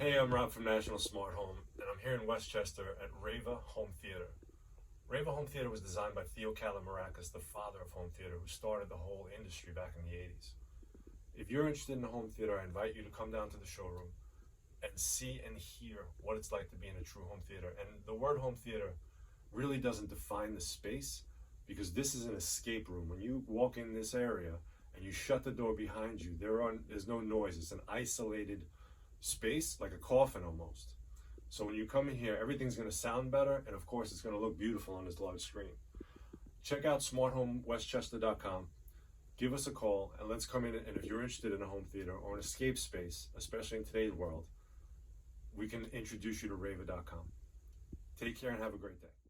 Hey, I'm Rob from National Smart Home, and I'm here in Westchester at RAYVA'S Home Theater. RAYVA'S Home Theater was designed by Theo Kalomirakis, the father of home theater, who started the whole industry back in the 80s. If you're interested in a home theater, I invite you to come down to the showroom and see and hear what it's like to be in a true home theater. And the word home theater really doesn't define the space, because this is an escape room. When you walk in this area and you shut the door behind you, there's no noise. It's an isolated space, like a coffin almost. So when you come in here, everything's going to sound better, and of course it's going to look beautiful on this large screen. Check out smarthomewestchester.com. Give us a call, and let's come in, and if you're interested in a home theater or an escape space, especially in today's world, we can introduce you to RAYVA.com. Take care and have a great day.